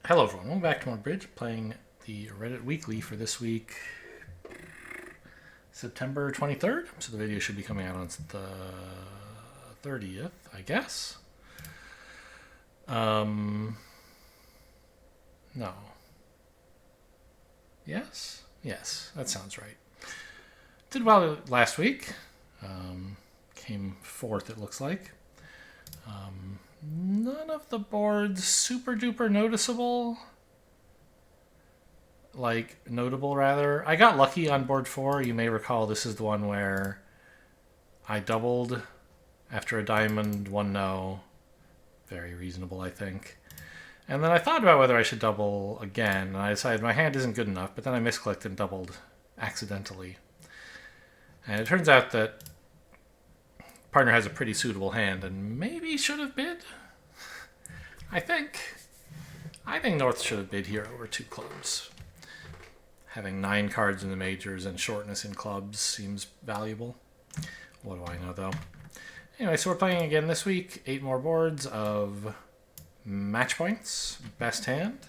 Hello everyone, welcome back to more Bridge, playing the Reddit Weekly for this week, September 23rd. So the video should be coming out on the 30th, I guess. No. Yes? Yes, that sounds right. Did well last week. Came fourth, it looks like. None of the boards super duper noticeable. Notable rather. I got lucky on board 4. You may recall this is the one where I doubled after a diamond, one no. Very reasonable, I think. And then I thought about whether I should double again, and I decided my hand isn't good enough, but then I misclicked and doubled accidentally. And it turns out that partner has a pretty suitable hand and maybe should have bid. I think North should have bid here over 2 clubs. Having 9 cards in the majors and shortness in clubs seems valuable. What do I know, though? Anyway, so we're playing again this week. 8 more boards of match points. Best hand.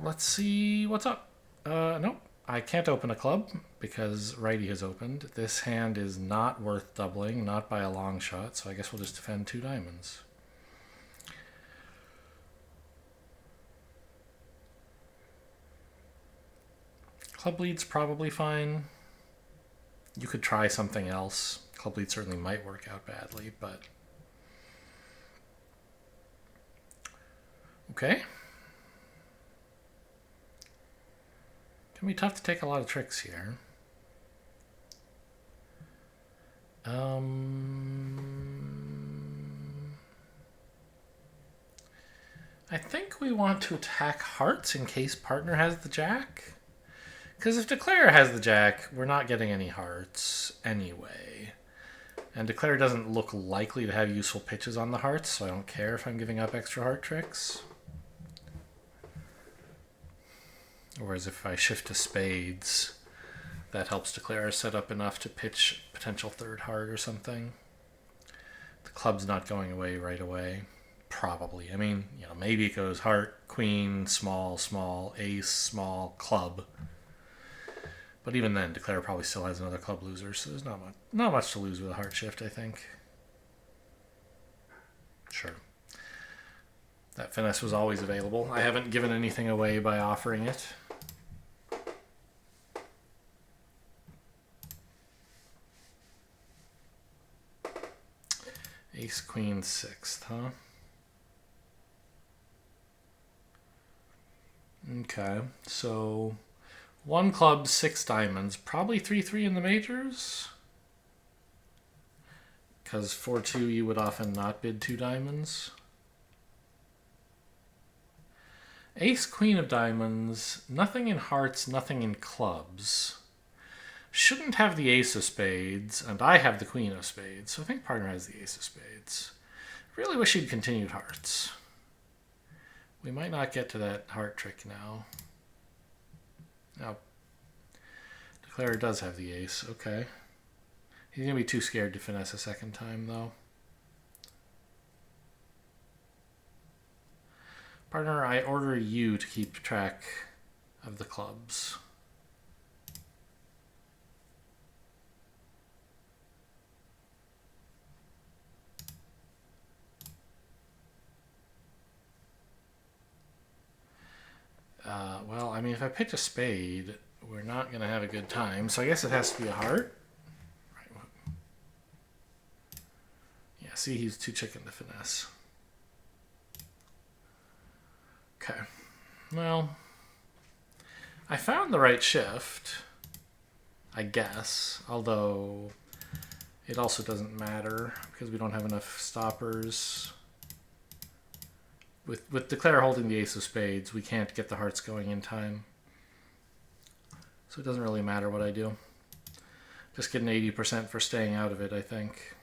Let's see what's up. Nope. I can't open a club because righty has opened. This hand is not worth doubling, not by a long shot, so I guess we'll just defend 2 diamonds. Club lead's probably fine. You could try something else. Club lead certainly might work out badly, but... Okay. Can be tough to take a lot of tricks here. I think we want to attack hearts in case partner has the jack. Because if Declare has the jack, we're not getting any hearts anyway. And Declare doesn't look likely to have useful pitches on the hearts, so I don't care if I'm giving up extra heart tricks. Whereas if I shift to spades, that helps Declare set up enough to pitch potential third heart or something. The club's not going away right away. Probably. I mean, maybe it goes heart, queen, small, small, ace, small, club. But even then, Declare probably still has another club loser, so there's not much to lose with a heart shift, I think. Sure. That finesse was always available. I haven't given anything away by offering it. Ace, queen, 6th, huh? Okay, so 1 club, 6 diamonds. Probably 3-3 in the majors. Because 4-2 you would often not bid 2 diamonds. Ace, queen of diamonds. Nothing in hearts, nothing in clubs. Shouldn't have the ace of spades, and I have the queen of spades, so I think partner has the ace of spades. Really wish he'd continued hearts. We might not get to that heart trick now. Now, Declare does have the ace. Okay. He's going to be too scared to finesse a second time, though. Partner, I order you to keep track of the clubs. Well, I mean, if I pitch a spade, we're not going to have a good time. So I guess it has to be a heart. Right. Yeah, see, he's too chicken to finesse. Okay. Well, I found the right shift, I guess. Although it also doesn't matter because we don't have enough stoppers. With Declare holding the ace of spades, we can't get the hearts going in time. So it doesn't really matter what I do. Just get an 80% for staying out of it, I think.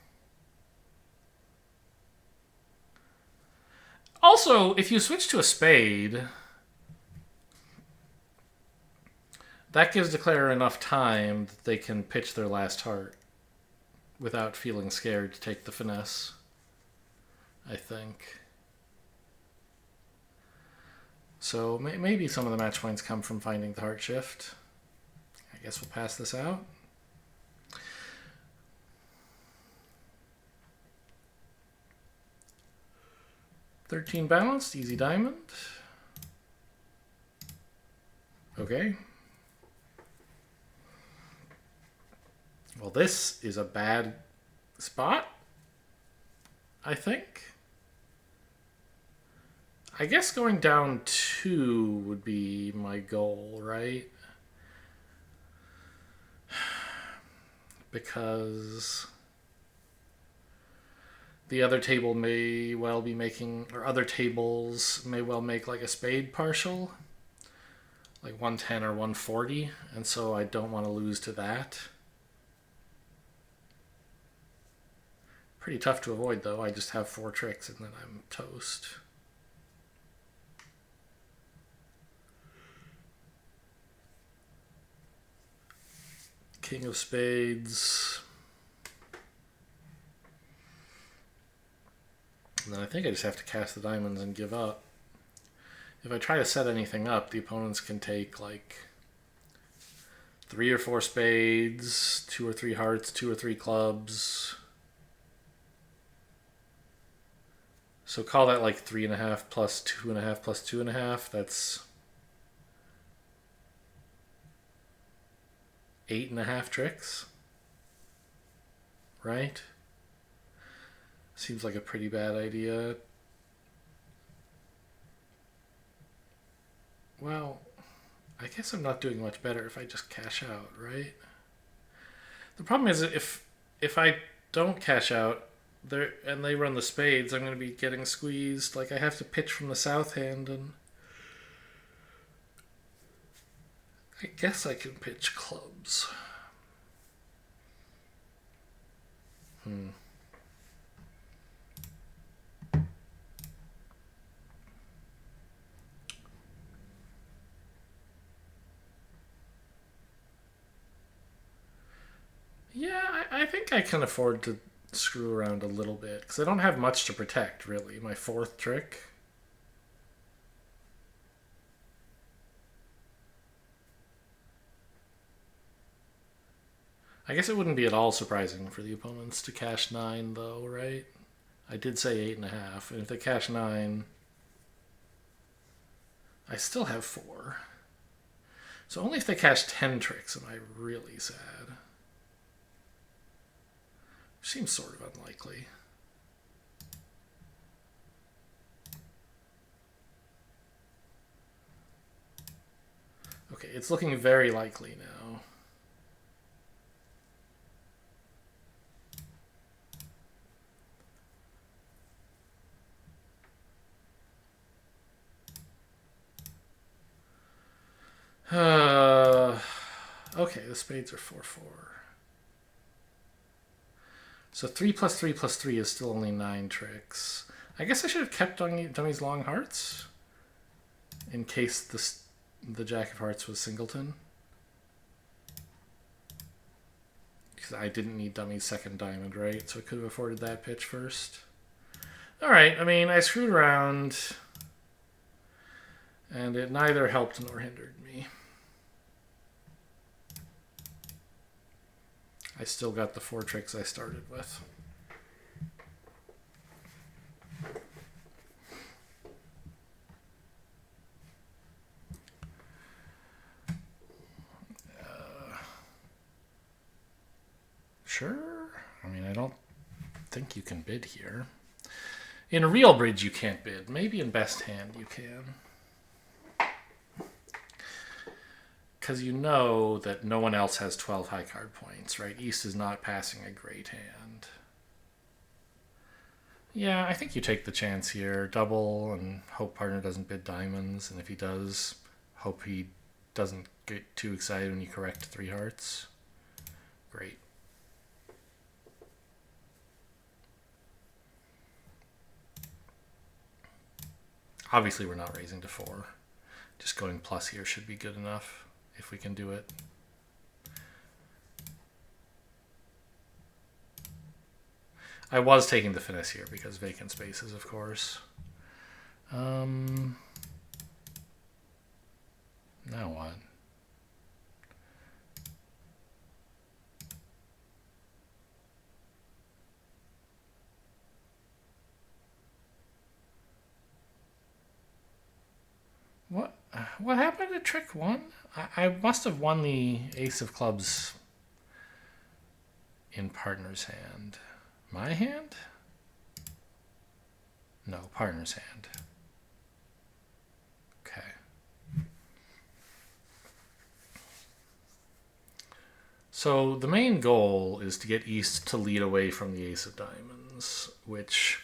Also, if you switch to a spade, that gives Declare enough time that they can pitch their last heart without feeling scared to take the finesse, I think. So maybe some of the match points come from finding the heart shift. I guess we'll pass this out. $13 balanced, easy diamond. Okay. Well, this is a bad spot, I think. I guess going down 2 would be my goal, right? Because the other table may well be making, or other tables may well make like a spade partial, like 110 or 140, and so I don't want to lose to that. Pretty tough to avoid though. I just have 4 tricks and then I'm toast. King of spades. And then I think I just have to cast the diamonds and give up. If I try to set anything up, the opponents can take like 3 or 4 spades, 2 or 3 hearts, 2 or 3 clubs. So call that like 3.5 plus 2.5 plus 2.5. That's 8.5 tricks, right? Seems like a pretty bad idea. Well, I guess I'm not doing much better if I just cash out, right? The problem is if I don't cash out and they run the spades, I'm going to be getting squeezed. Like I have to pitch from the south hand, and I guess I can pitch clubs. Yeah, I think I can afford to screw around a little bit because I don't have much to protect, really. My 4th trick. I guess it wouldn't be at all surprising for the opponents to cash 9, though, right? I did say 8.5, and if they cash 9, I still have 4. So only if they cash 10 tricks am I really sad. Which seems sort of unlikely. Okay, it's looking very likely now. Okay, the spades are 4-4. So 3 plus 3 plus 3 is still only 9 tricks. I guess I should have kept Dummy's long hearts in case the Jack of Hearts was singleton. Because I didn't need Dummy's second diamond, right? So I could have afforded that pitch first. Alright, I mean, I screwed around, and it neither helped nor hindered me. I still got the 4 tricks I started with. Sure. I mean, I don't think you can bid here. In a real bridge, you can't bid. Maybe in best hand you can. Because you know that no one else has 12 high card points, right? East is not passing a great hand. Yeah, I think you take the chance here. Double and hope partner doesn't bid diamonds. And if he does, hope he doesn't get too excited when you correct 3 hearts. Great. Obviously, we're not raising to 4. Just going plus here should be good enough if we can do it. I was taking the finesse here because vacant spaces, of course. Now what? What happened to trick one? I must have won the ace of clubs in partner's hand. My hand? No, partner's hand. Okay. So the main goal is to get East to lead away from the ace of diamonds, which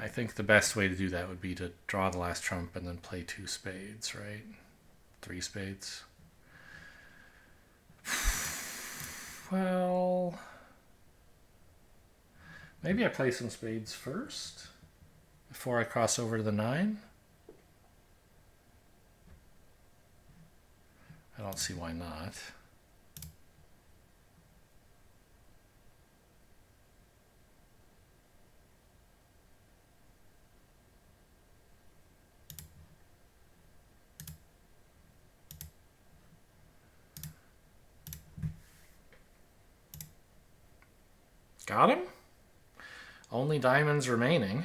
I think the best way to do that would be to draw the last trump and then play 2 spades, right? 3 spades. Well, maybe I play some spades first before I cross over to the 9. I don't see why not. Got him? Only diamonds remaining,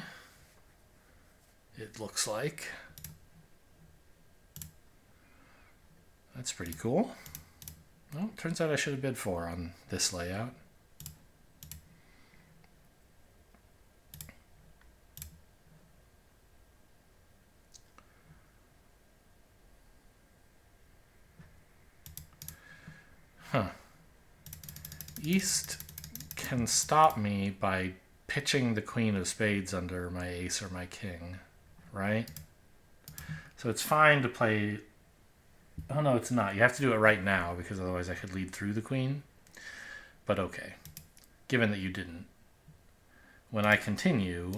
it looks like. That's pretty cool. Well, turns out I should have bid 4 on this layout. Huh. East can stop me by pitching the queen of spades under my ace or my king, right? So it's fine to play... Oh, no, it's not. You have to do it right now because otherwise I could lead through the queen. But okay. Given that you didn't. When I continue,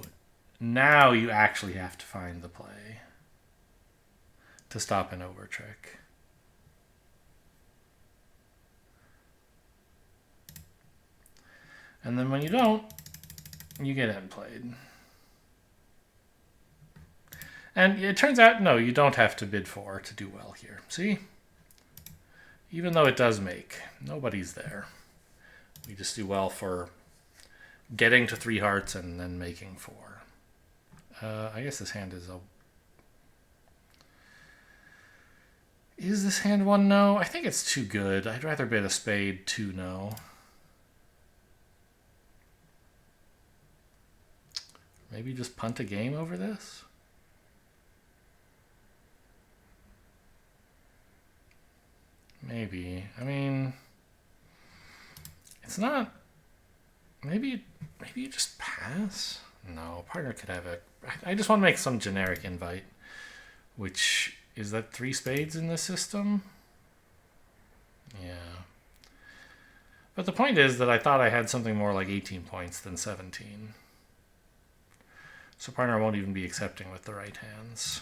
now you actually have to find the play to stop an overtrick. And then when you don't, you get end played. And it turns out, no, you don't have to bid 4 to do well here. See? Even though it does make, nobody's there. We just do well for getting to 3 hearts and then making 4. I guess this hand is a... Is this hand 1 no? I think it's too good. I'd rather bid a spade 2 no. Maybe just punt a game over this? Maybe. I mean, it's not... Maybe you just pass? No, partner could have a... I just want to make some generic invite, which... Is that 3 spades in this system? Yeah. But the point is that I thought I had something more like 18 points than 17. So partner won't even be accepting with the right hands.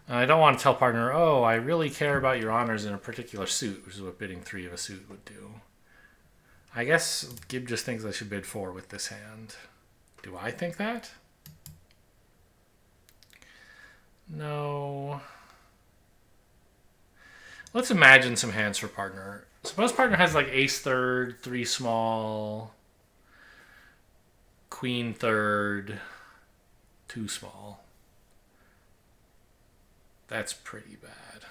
I don't want to tell partner, oh, I really care about your honors in a particular suit, which is what bidding 3 of a suit would do. I guess Gib just thinks I should bid 4 with this hand. Do I think that? No. Let's imagine some hands for partner. Suppose partner has like ace third, 3 small, queen third, 2 small. That's pretty bad.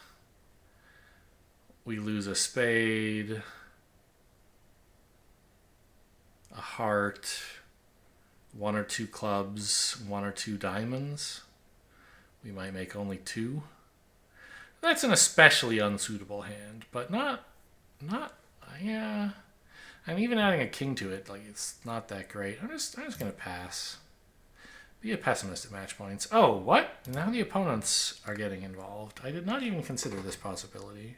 We lose a spade, a heart, 1 or 2 clubs, 1 or 2 diamonds. We might make only 2. That's an especially unsuitable hand, but not, yeah. And even adding a king to it, like, it's not that great. I'm just gonna pass. Be a pessimist at match points. Oh, what? Now the opponents are getting involved. I did not even consider this possibility.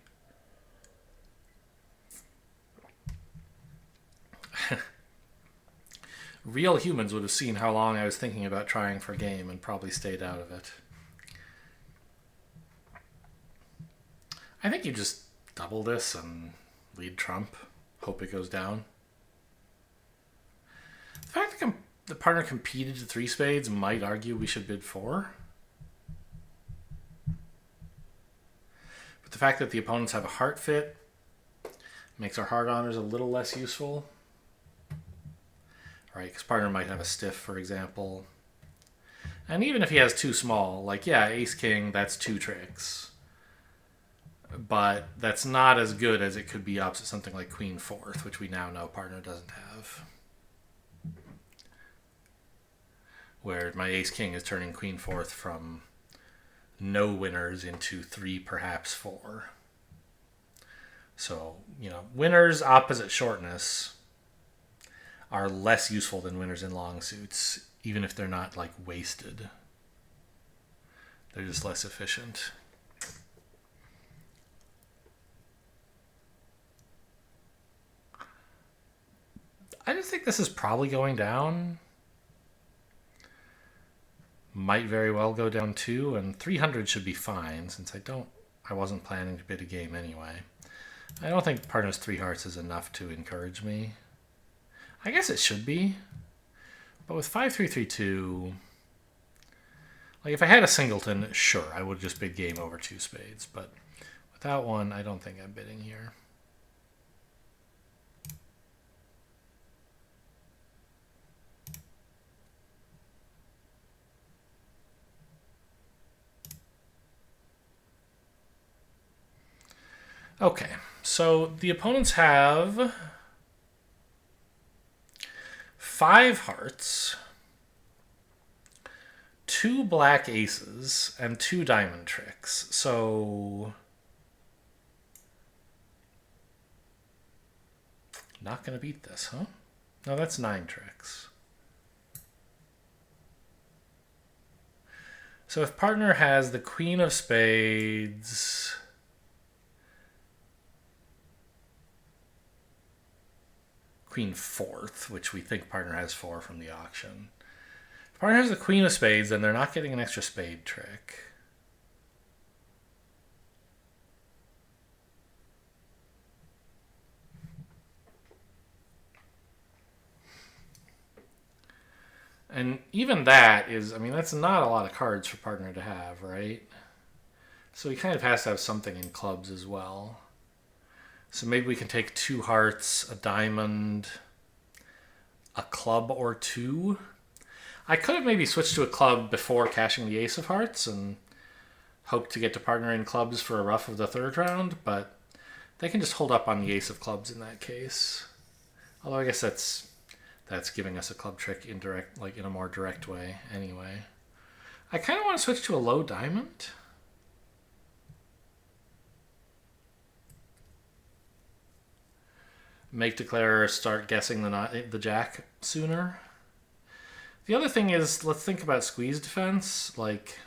Real humans would have seen how long I was thinking about trying for game and probably stayed out of it. I think you just double this and lead trump. Hope it goes down. The fact that the partner competed to 3 spades, might argue we should bid 4. But the fact that the opponents have a heart fit makes our heart honors a little less useful. Right, because partner might have a stiff, for example. And even if he has 2 small, like, yeah, ace-king, that's 2 tricks. But that's not as good as it could be opposite something like queen fourth, which we now know partner doesn't have. Where my ace-king is turning queen fourth from no winners into 3, perhaps 4. So, winners opposite shortness are less useful than winners in long suits, even if they're not, like, wasted. They're just less efficient. I just think this is probably going down. Might very well go down 2, and 300 should be fine, since I wasn't planning to bid a game anyway. I don't think partner's 3 hearts is enough to encourage me. I guess it should be. But with 5-3-3-2, like if I had a singleton, sure, I would just bid game over 2 spades. But without one, I don't think I'm bidding here. Okay, so the opponents have 5 hearts, 2 black aces, and 2 diamond tricks. So not going to beat this, huh? No, that's 9 tricks. So if partner has the queen of spades, queen fourth, which we think partner has 4 from the auction. If partner has the queen of spades, then they're not getting an extra spade trick. And even that is, that's not a lot of cards for partner to have, right? So he kind of has to have something in clubs as well. So maybe we can take 2 hearts, a diamond, a club or 2. I could have maybe switched to a club before cashing the ace of hearts and hoped to get to partner in clubs for a ruff of the 3rd round, but they can just hold up on the ace of clubs in that case. Although I guess that's giving us a club trick in a more direct way anyway. I kind of want to switch to a low diamond. Make declare start guessing the jack sooner. The other thing is, let's think about squeeze defense. Like,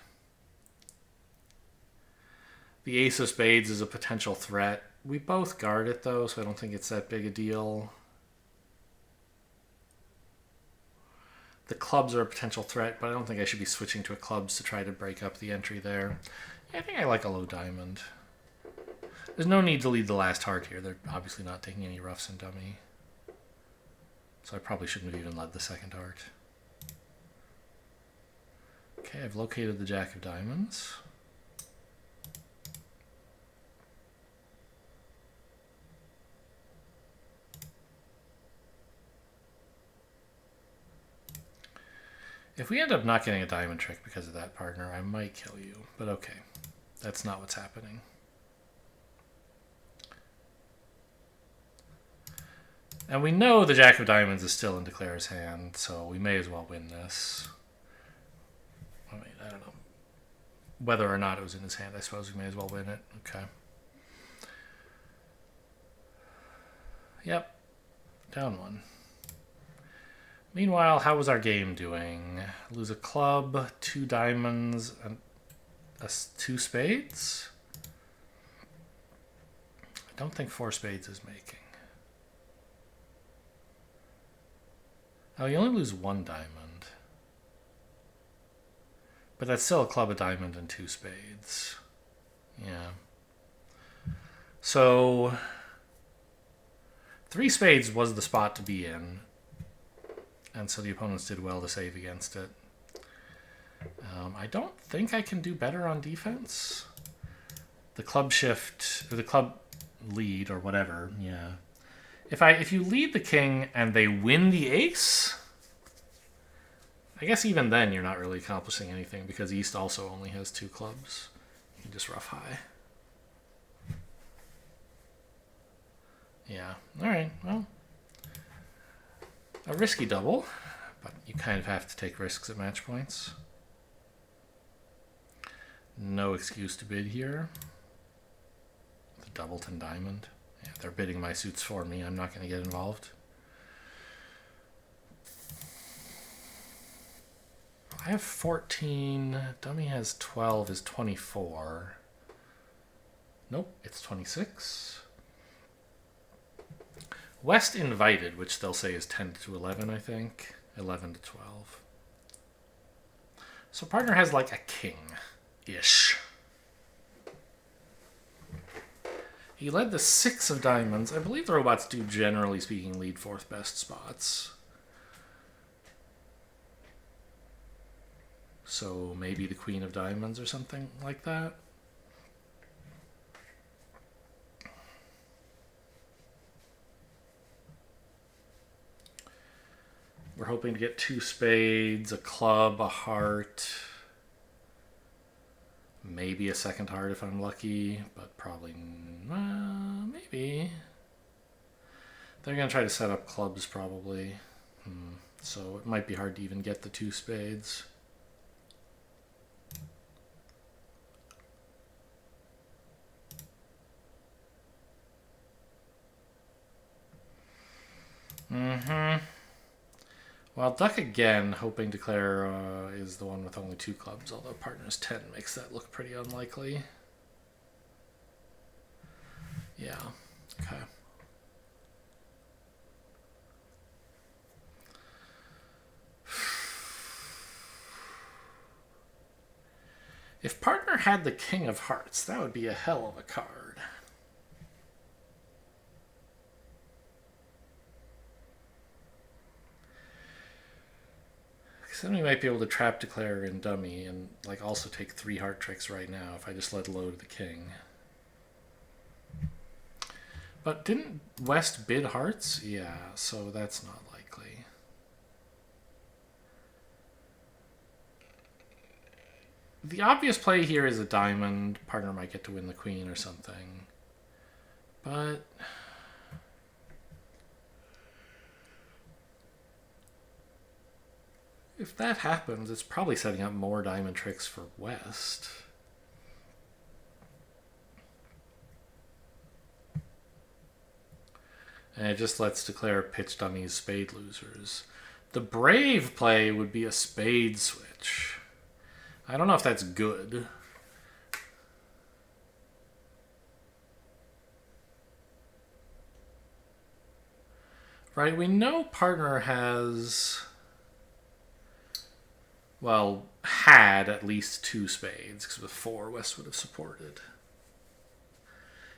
the ace of spades is a potential threat. We both guard it though, so I don't think it's that big a deal. The clubs are a potential threat, but I don't think I should be switching to a clubs to try to break up the entry there. I think I like a low diamond. There's no need to lead the last heart here. They're obviously not taking any roughs in dummy. So I probably shouldn't have even led the 2nd heart. Okay, I've located the jack of diamonds. If we end up not getting a diamond trick because of that, partner, I might kill you. But okay, that's not what's happening. And we know the jack of diamonds is still in Declare's hand, so we may as well win this. I don't know. Whether or not it was in his hand, I suppose we may as well win it. Okay. Yep. Down 1. Meanwhile, how was our game doing? Lose a club, 2 diamonds, and 2 spades? I don't think 4 spades is making. Oh, you only lose 1 diamond. But that's still a club, a diamond, and 2 spades. Yeah. So 3 spades was the spot to be in. and so the opponents did well to save against it. I don't think I can do better on defense. The club shift, or the club lead, or whatever, yeah. If you lead the king and they win the ace, I guess even then you're not really accomplishing anything because East also only has 2 clubs. You can just rough high. Yeah, alright, well. A risky double, but you kind of have to take risks at match points. No excuse to bid here. The doubleton diamond. Yeah, they're bidding my suits for me. I'm not going to get involved. I have 14. Dummy has 12. Is 24. Nope, it's 26. West invited, which they'll say is 10 to 11, I think. 11 to 12. So partner has like a king-ish. He led the 6 of diamonds. I believe the robots do, generally speaking, lead 4th best spots. So maybe the queen of diamonds or something like that. We're hoping to get 2 spades, a club, a heart. Maybe a second heart if I'm lucky, but probably maybe. They're going to try to set up clubs probably. So it might be hard to even get the 2 spades. Well, duck again, hoping declare is the one with only 2 clubs, although partner's 10 makes that look pretty unlikely. Yeah, okay. If partner had the king of hearts, that would be a hell of a card. Then we might be able to trap declare in dummy and like also take 3 heart tricks right now if I just let low to the king. But didn't West bid hearts? Yeah, so that's not likely. The obvious play here is a diamond. Partner might get to win the queen or something. But if that happens, it's probably setting up more diamond tricks for West. And it just lets declare pitch dummies spade losers. The brave play would be a spade switch. I don't know if that's good. Right, we know partner has, well, had at least 2 spades, because with 4 West would have supported.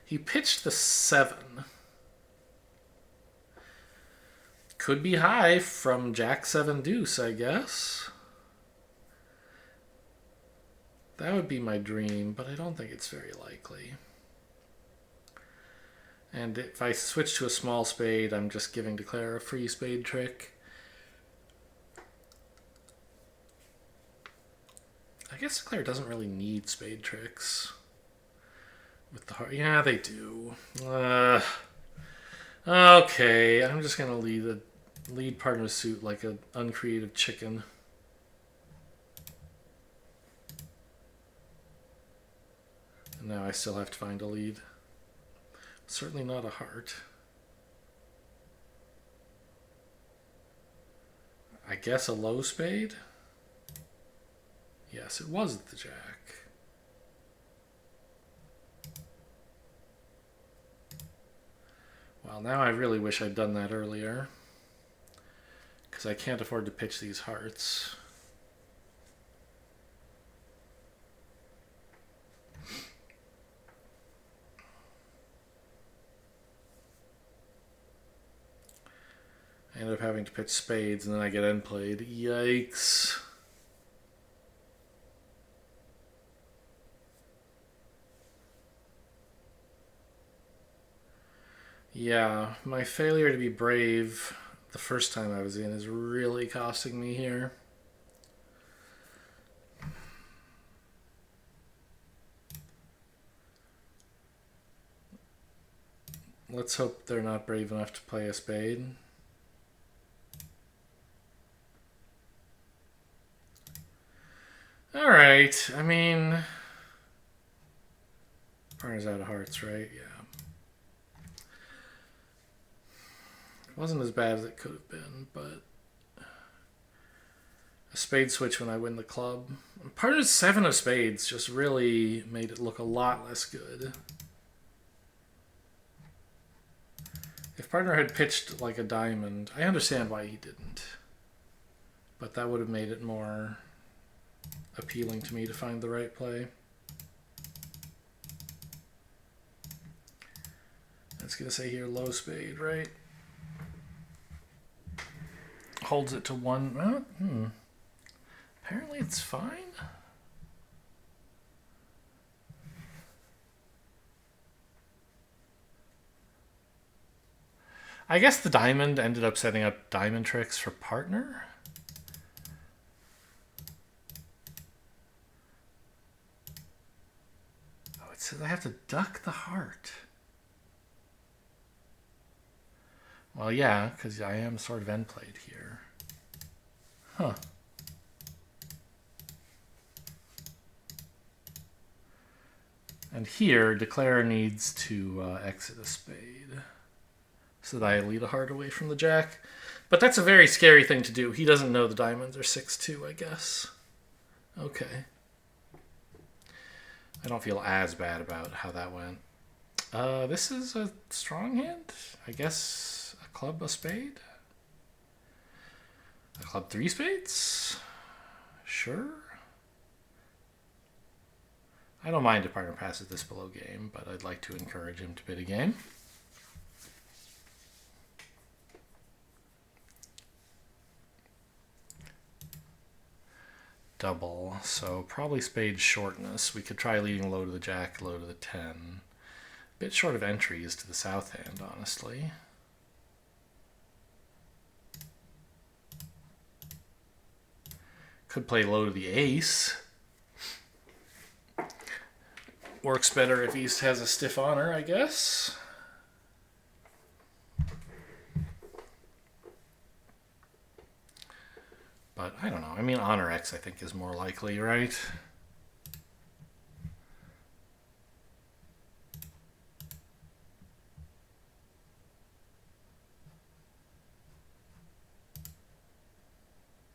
He pitched the 7. Could be high from Jack 7 deuce, I guess. That would be my dream, but I don't think it's very likely. And if I switch to a small spade, I'm just giving declare a free spade trick. I guess declare doesn't really need spade tricks. With the heart, yeah, they do. Okay, I'm just gonna lead partner's suit like an uncreative chicken. And now I still have to find a lead. Certainly not a heart. I guess a low spade? Yes, it was the jack. Well, now I really wish I'd done that earlier, because I can't afford to pitch these hearts. I end up having to pitch spades, and then I get end played. Yikes. Yeah, my failure to be brave the first time I was in is really costing me here. Let's hope they're not brave enough to play a spade. Alright, I mean... Partner's out of hearts, right? Yeah. It wasn't as bad as it could have been, but... A spade switch when I win the club. Partner's 7 of spades just really made it look a lot less good. If partner had pitched like a diamond, I understand why he didn't. But that would have made it more appealing to me to find the right play. It's going to say here low spade, right? Holds it to 1. Apparently it's fine. I guess the diamond ended up setting up diamond tricks for partner. Oh, it says I have to duck the heart. Well, yeah, because I am sort of end played here. Huh. And here, declarer needs to exit a spade so that I lead a heart away from the jack. But that's a very scary thing to do. He doesn't know the diamonds are 6-2, I guess. Okay. I don't feel as bad about how that went. This is a strong hand. I guess a club, a spade. A club, 3 spades. Sure. I don't mind if partner passes this below game, but I'd like to encourage him to bid a game. Double, so probably spade shortness. We could try leading low to the jack, low to the 10. Bit short of entries to the south hand, honestly. Could play low to the ace. Works better if East has a stiff honor, I guess. But I don't know. I mean, honor X, I think, is more likely, right?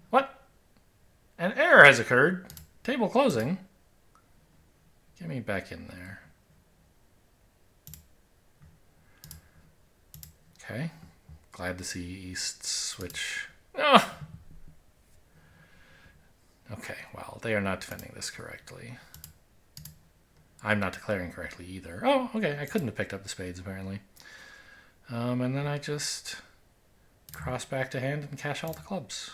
What? An error has occurred. Table closing. Get me back in there. Okay. Glad to see East switch. Oh! Okay, well, they are not defending this correctly. I'm not declaring correctly either. Oh, okay, I couldn't have picked up the spades, apparently. And then I just cross back to hand and cash all the clubs.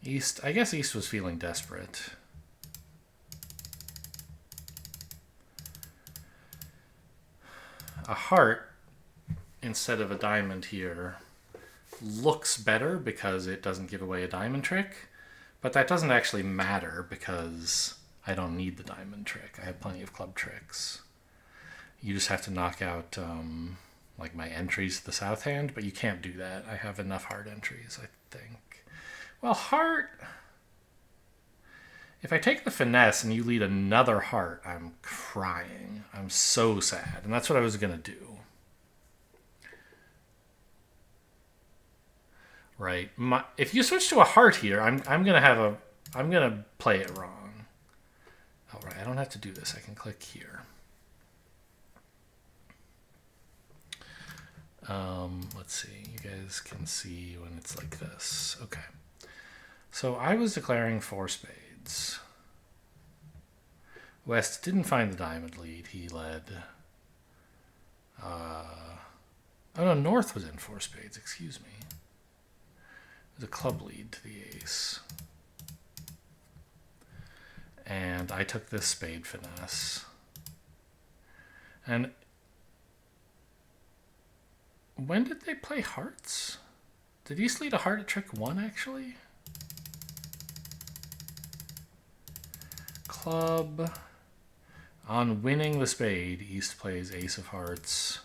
East, I guess East was feeling desperate. A heart instead of a diamond here looks better because it doesn't give away a diamond trick, but that doesn't actually matter because I don't need the diamond trick. I have plenty of club tricks. You just have to knock out like my entries to the south hand, but you can't do that. I have enough heart entries, I think. Well, heart... If I take the finesse and you lead another heart, I'm crying. I'm so sad. And that's what I was going to do. Right. If you switch to a heart here, I'm going to play it wrong. All right, I don't have to do this. I can click here. Let's see. You guys can see when it's like this. Okay. So I was declaring 4 spades. West didn't find the diamond lead. He led Oh no, North was in 4 spades, excuse me. There's a club lead to the ace. And I took this spade finesse. And when did they play hearts? Did East lead a heart at trick 1 actually? Club. On winning the spade, East plays ace of hearts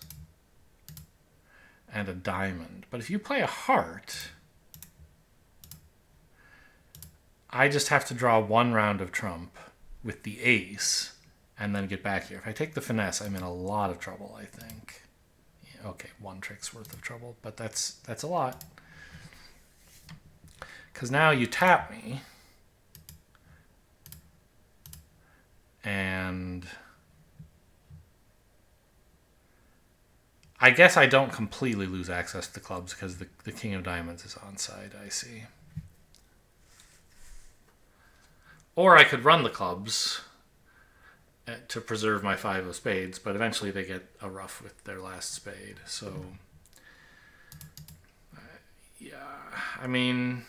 and a diamond. But if you play a heart, I just have to draw 1 round of trump with the ace and then get back here. If I take the finesse, I'm in a lot of trouble, I think. Yeah, okay, 1 trick's worth of trouble, but that's a lot. Because now you tap me, and I guess I don't completely lose access to the clubs because the king of diamonds is onside, I see. Or I could run the clubs to preserve my 5 of spades, but eventually they get a ruff with their last spade. So, yeah, I mean,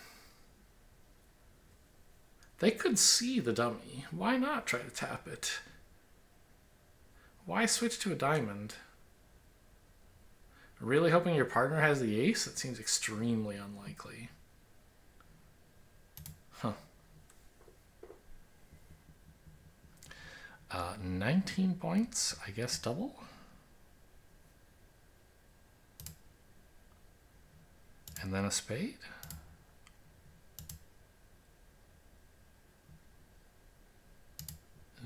they could see the dummy. Why not try to tap it? Why switch to a diamond? Really hoping your partner has the ace? That seems extremely unlikely. Huh. 19 points, I guess double. And then a spade.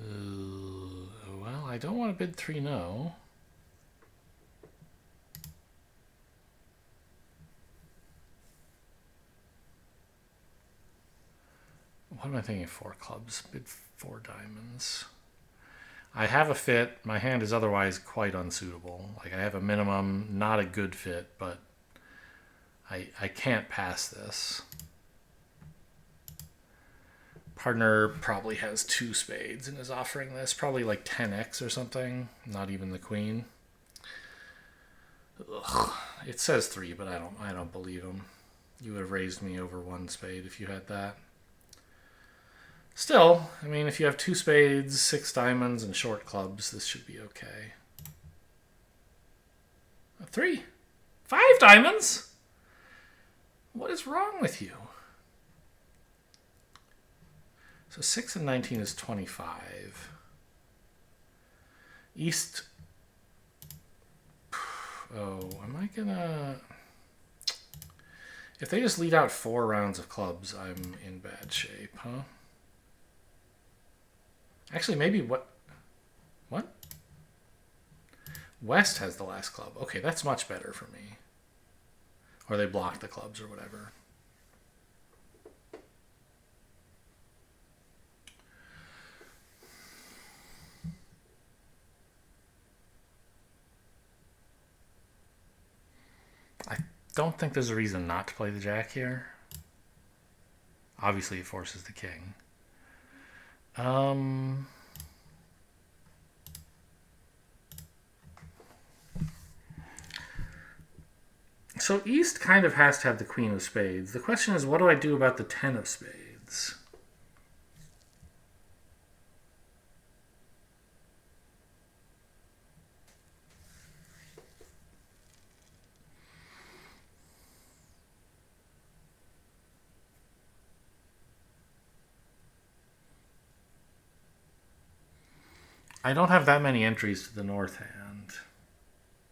Well, I don't want to bid 3 no. What am I thinking? 4 clubs. Bid 4 diamonds. I have a fit. My hand is otherwise quite unsuitable. Like, I have a minimum, not a good fit, but I can't pass this. Partner probably has 2 spades and is offering this. Probably like 10x or something. Not even the queen. Ugh. It says 3, but I don't believe him. You would have raised me over 1 spade if you had that. Still, I mean, if you have 2 spades, 6 diamonds, and short clubs, this should be okay. 3. 5 diamonds? What is wrong with you? So 6 and 19 is 25. East. Oh, am I gonna... If they just lead out 4 rounds of clubs, I'm in bad shape, huh? Actually, maybe what? West has the last club. Okay, that's much better for me. Or they block the clubs or whatever. I don't think there's a reason not to play the jack here. Obviously, it forces the king. So East kind of has to have the queen of spades. The question is, what do I do about the 10 of spades? I don't have that many entries to the north hand.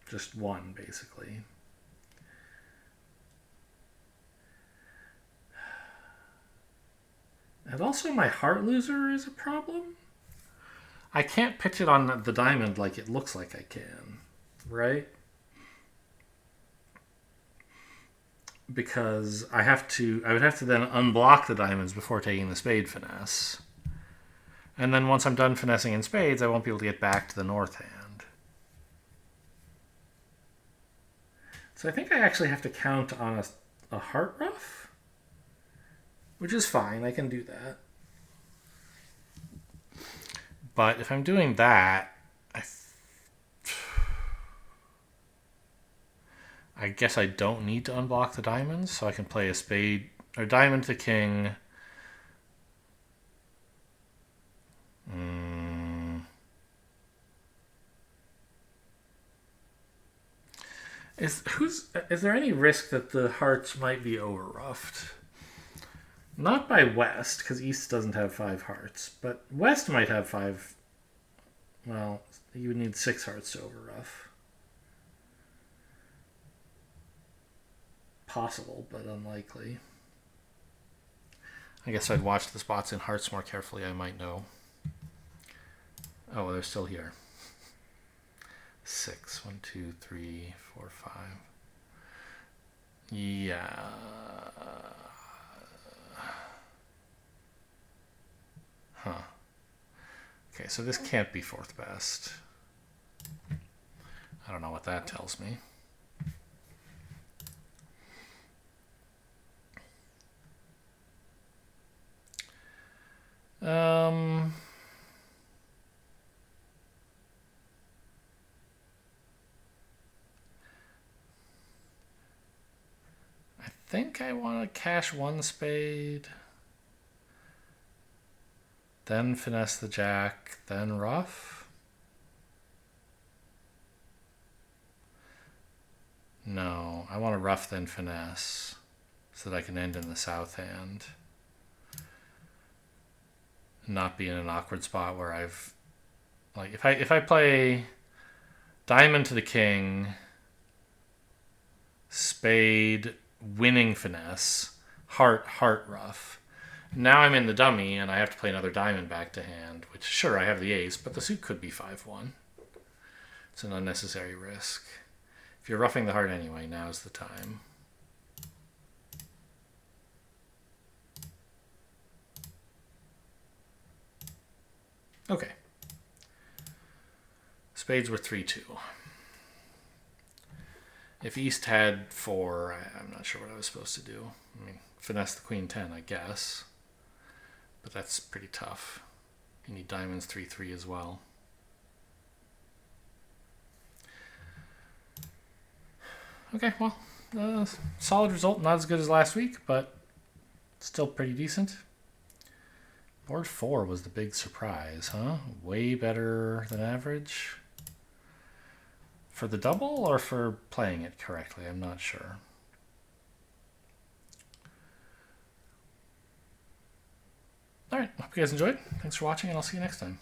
Just 1, basically. And also my heart loser is a problem. I can't pitch it on the diamond like it looks like I can, right? Because I would have to then unblock the diamonds before taking the spade finesse. And then once I'm done finessing in spades, I won't be able to get back to the north hand. So I think I actually have to count on a heart ruff, which is fine. I can do that. But if I'm doing that, I guess I don't need to unblock the diamonds, so I can play a spade or diamond to king. Is there any risk that the hearts might be overruffed? Not by West, because East doesn't have 5 hearts, but West might have 5. Well, you would need 6 hearts to overruff. Possible, but unlikely. I guess I'd watch the spots in hearts more carefully. I might know. Oh, they're still here. 6. 1, 2, 3, 4, 5. Yeah. Huh. Okay, so this can't be 4th best. I don't know what that tells me. I think I want to cash 1 spade, then finesse the jack, then ruff. No, I want to ruff then finesse so that I can end in the south hand. Not be in an awkward spot where I've like if I play diamond to the king, spade, winning finesse, heart ruff. Now I'm in the dummy and I have to play another diamond back to hand, which sure I have the ace, but the suit could be 5-1. It's an unnecessary risk. If you're roughing the heart anyway, now's the time. Okay. Spades were 3-2. If East had 4, I'm not sure what I was supposed to do. I mean, finesse the queen 10, I guess. But that's pretty tough. You need diamonds 3-3 as well. Okay, well, solid result. Not as good as last week, but still pretty decent. Board 4 was the big surprise, huh? Way better than average. For the double or for playing it correctly? I'm not sure. All right, hope you guys enjoyed. Thanks for watching, and I'll see you next time.